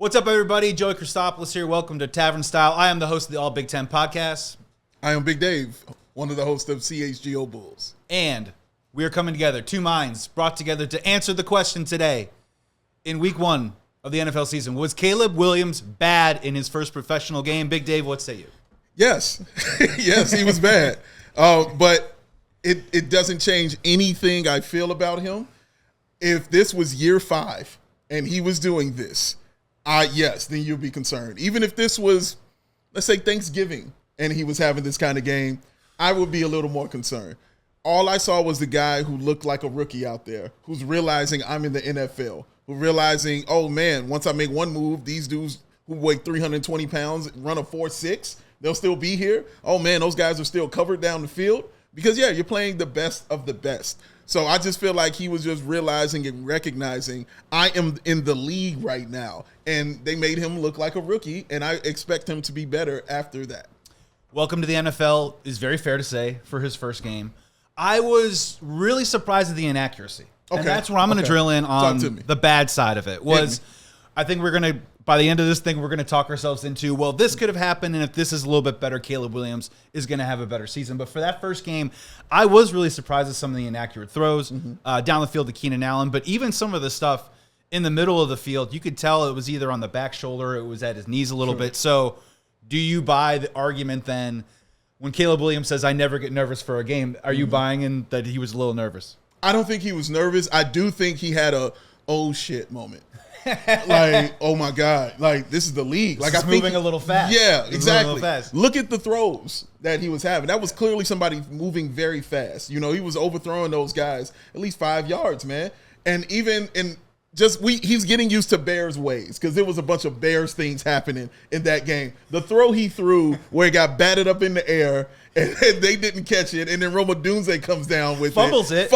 What's up, everybody? Joey Christopolous here. Welcome to Tavern Style. I am the host of the All Big Ten podcast. I am Big Dave, one of the hosts of CHGO Bulls. And we are coming together, two minds brought together to answer the question today. In week one of the NFL season, was Caleb Williams bad in his first professional game? Big Dave, what say you? Yes. Yes, he was bad. But it doesn't change anything I feel about him. If this was year 5 and he was doing this, yes, then you'll be concerned. Even if this was, let's say, Thanksgiving and he was having this kind of game, I would be a little more concerned. All I saw was the guy who looked like a rookie out there, who's realizing I'm in the NFL, who realizing, oh, man, once I make one move, these dudes who weigh 320 pounds run a 4.6, they'll still be here. Oh, man, those guys are still covered down the field. Because, yeah, you're playing the best of the best. So I just feel like he was just realizing and recognizing I am in the league right now. And they made him look like a rookie, and I expect him to be better after that. Welcome to the NFL is very fair to say for his first game. I was really surprised at the inaccuracy. Okay. And that's where I'm going to drill in on the bad side of it. I think we're going to, by the end of this thing, we're going to talk ourselves into, well, this could have happened, and if this is a little bit better, Caleb Williams is going to have a better season. But for that first game, I was really surprised at some of the inaccurate throws down the field to Keenan Allen. But even some of the stuff in the middle of the field, you could tell it was either on the back shoulder, it was at his knees a little bit. So do you buy the argument then when Caleb Williams says, I never get nervous for a game, are you buying in that he was a little nervous? I don't think he was nervous. I do think he had a, oh, shit moment. Like, oh my God, like this is the league. Like I think moving a little fast. Yeah, exactly. Look at the throws that he was having. That was clearly somebody moving very fast. You know, he was overthrowing those guys at least 5 yards, man. And even in he's getting used to Bears ways because there was a bunch of Bears things happening in that game. The throw he threw where it got batted up in the air and they didn't catch it, and then Roma Dunze comes down with fumbles it,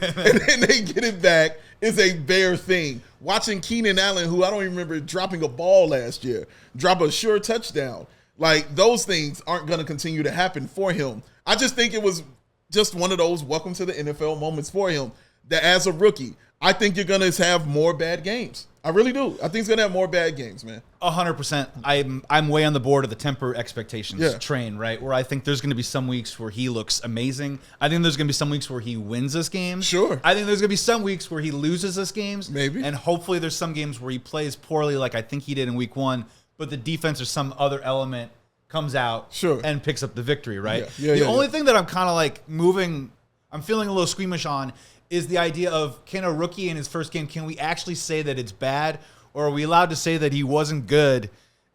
and then they get it back. Is a Bear thing. Watching Keenan Allen, who I don't even remember dropping a ball last year, drop a sure touchdown. Like, those things aren't going to continue to happen for him. I just think it was just one of those welcome to the NFL moments for him that as a rookie, I think you're going to have more bad games. I really do. I think he's going to have more bad games, man. 100%. I'm way on the board of the temper expectations train, right? Where I think there's going to be some weeks where he looks amazing. I think there's going to be some weeks where he wins us games. Sure. I think there's going to be some weeks where he loses us games. Maybe. And hopefully there's some games where he plays poorly like I think he did in week 1, but the defense or some other element comes out and picks up the victory, right? The only thing that I'm kind of like I'm feeling a little squeamish on is the idea of, can a rookie in his first game, can we actually say that it's bad, or are we allowed to say that he wasn't good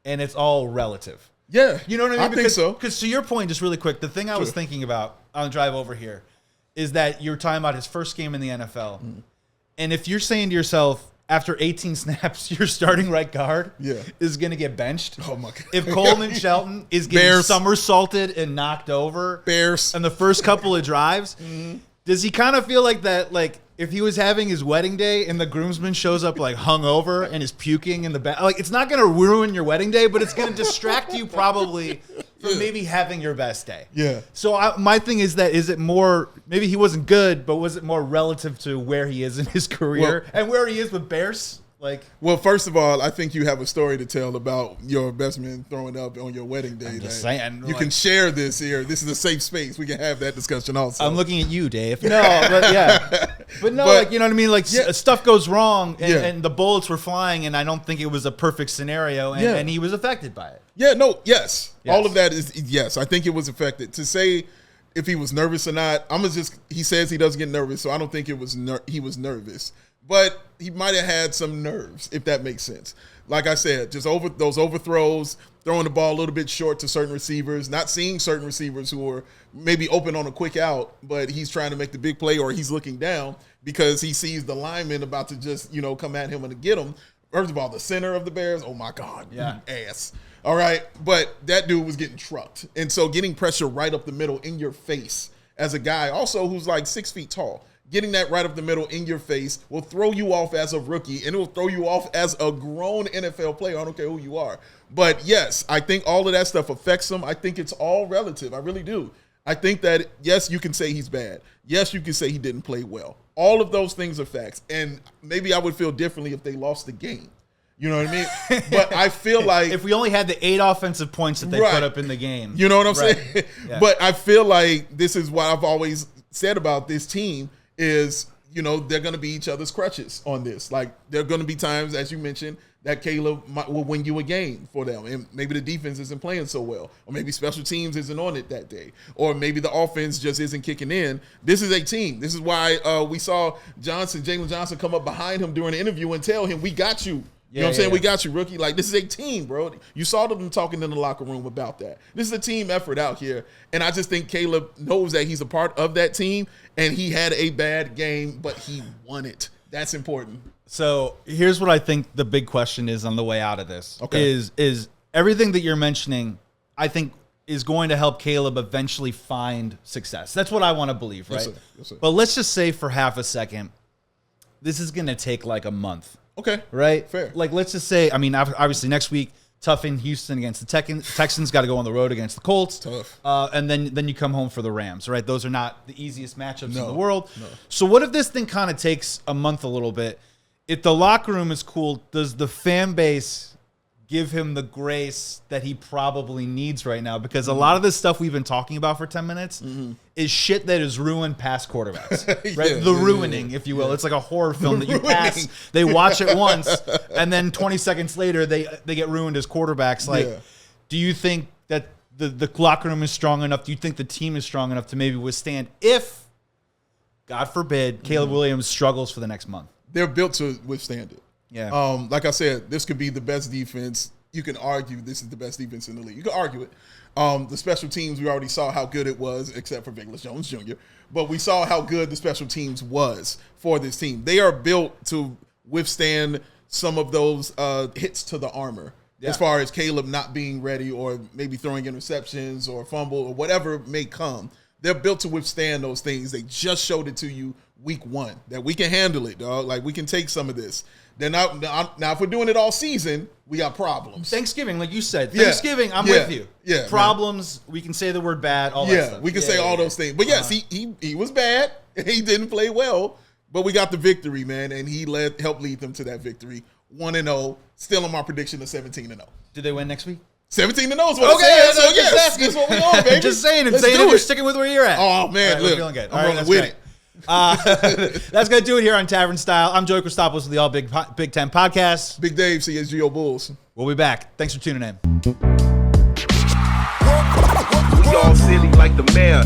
and it's all relative? Yeah. You know what I mean? I think so. Because to your point, just really quick, the thing I was thinking about on the drive over here is that you're talking about his first game in the NFL. And if you're saying to yourself, after 18 snaps, your starting right guard is going to get benched. Oh, my God. If Coleman Shelton is getting somersaulted and knocked over in the first couple of drives, does he kind of feel like that, like if he was having his wedding day and the groomsman shows up like hungover and is puking in the back? Like, it's not going to ruin your wedding day, but it's going to distract you probably from maybe having your best day. Yeah. So my thing is that, is it more, maybe he wasn't good, but was it more relative to where he is in his career and where he is with Bears? Well, first of all, I think you have a story to tell about your best man throwing up on your wedding day. I'm just saying. You can share this here. This is a safe space. We can have that discussion also. I'm looking at you, Dave. No, but yeah. But no, like, you know what I mean? Like, stuff goes wrong, and the bullets were flying, and I don't think it was a perfect scenario, and he was affected by it. Yeah, no, yes. All of that is, yes, I think it was affected. To say if he was nervous or not, he says he doesn't get nervous, so I don't think he was nervous. But he might have had some nerves, if that makes sense. Like I said, just those overthrows, throwing the ball a little bit short to certain receivers, not seeing certain receivers who are maybe open on a quick out, but he's trying to make the big play, or he's looking down because he sees the lineman about to just, come at him and get him. First of all, the center of the Bears, oh my God, ass. All right, but that dude was getting trucked. And so getting pressure right up the middle in your face as a guy also who's like 6 feet tall, getting that right up the middle in your face will throw you off as a rookie, and it will throw you off as a grown NFL player. I don't care who you are. But, yes, I think all of that stuff affects him. I think it's all relative. I really do. I think that, yes, you can say he's bad. Yes, you can say he didn't play well. All of those things are facts. And maybe I would feel differently if they lost the game. You know what I mean? But I feel like if we only had the 8 offensive points that they put up in the game. You know what I'm saying? Yeah. But I feel like this is what I've always said about this team is, you know, they're going to be each other's crutches on this. Like, there are going to be might, as you mentioned, that Caleb will win you a game for them. And maybe the defense isn't playing so well. Or maybe special teams isn't on it that day. Or maybe the offense just isn't kicking in. This is a team. This is why we saw Jalen Johnson come up behind him during the interview and tell him, we got you. You know what I'm saying? We got you, rookie. Like, this is a team, bro. You saw them talking in the locker room about that. This is a team effort out here. And I just think Caleb knows that he's a part of that team, and he had a bad game, but he won it. That's important. So here's what I think the big question is on the way out of this. Okay. Is everything that you're mentioning, I think, is going to help Caleb eventually find success. That's what I want to believe, right? Yes, sir. Yes, sir. But let's just say for half a second, this is going to take like a month. Okay. Right? Fair. Like, let's just say, I mean, obviously next week, tough in Houston against the Texans, got to go on the road against the Colts. Tough. And then you come home for the Rams, right? Those are not the easiest matchups in the world. No. So what if this thing kind of takes a month a little bit? If the locker room is cool, does the fan base give him the grace that he probably needs right now? Because a lot of this stuff we've been talking about for 10 minutes is shit that has ruined past quarterbacks, right? The ruining, if you will. It's like a horror film that you pass. They watch it once, and then 20 seconds later, they get ruined as quarterbacks. Like, do you think that the locker room is strong enough? Do you think the team is strong enough to maybe withstand if, God forbid, Caleb Williams struggles for the next month? They're built to withstand it. Yeah. Like I said, this could be the best defense. You can argue this is the best defense in the league. You can argue it. The special teams, we already saw how good it was, except for Velus Jones Jr. But we saw how good the special teams was for this team. They are built to withstand some of those hits to the armor. As far as Caleb not being ready or maybe throwing interceptions or fumble or whatever may come. They're built to withstand those things. They just showed it to you week 1 that we can handle it, dog. Like, we can take some of this. They're not now. If we're doing it all season, we got problems. Thanksgiving, like you said, Thanksgiving. I'm with you. Yeah, problems. Man. We can say the word bad. All that stuff. We can say all those things. But yes, he was bad. He didn't play well. But we got the victory, man, and he helped lead them to that victory. 1-0. Still on my prediction of 17-0. Did they win next week? 17-0 is what I'm saying. So yes, that's what we on, baby. Just saying, you're sticking with where you're at. Oh man, right, look, we're feeling good. I'm rolling with it. That's going to do it here on Tavern Style. I'm Joey Christopolous with the All Big Ten Podcast. Big Dave, CHGO Bulls. We'll be back. Thanks for tuning in. We all silly like the mayor.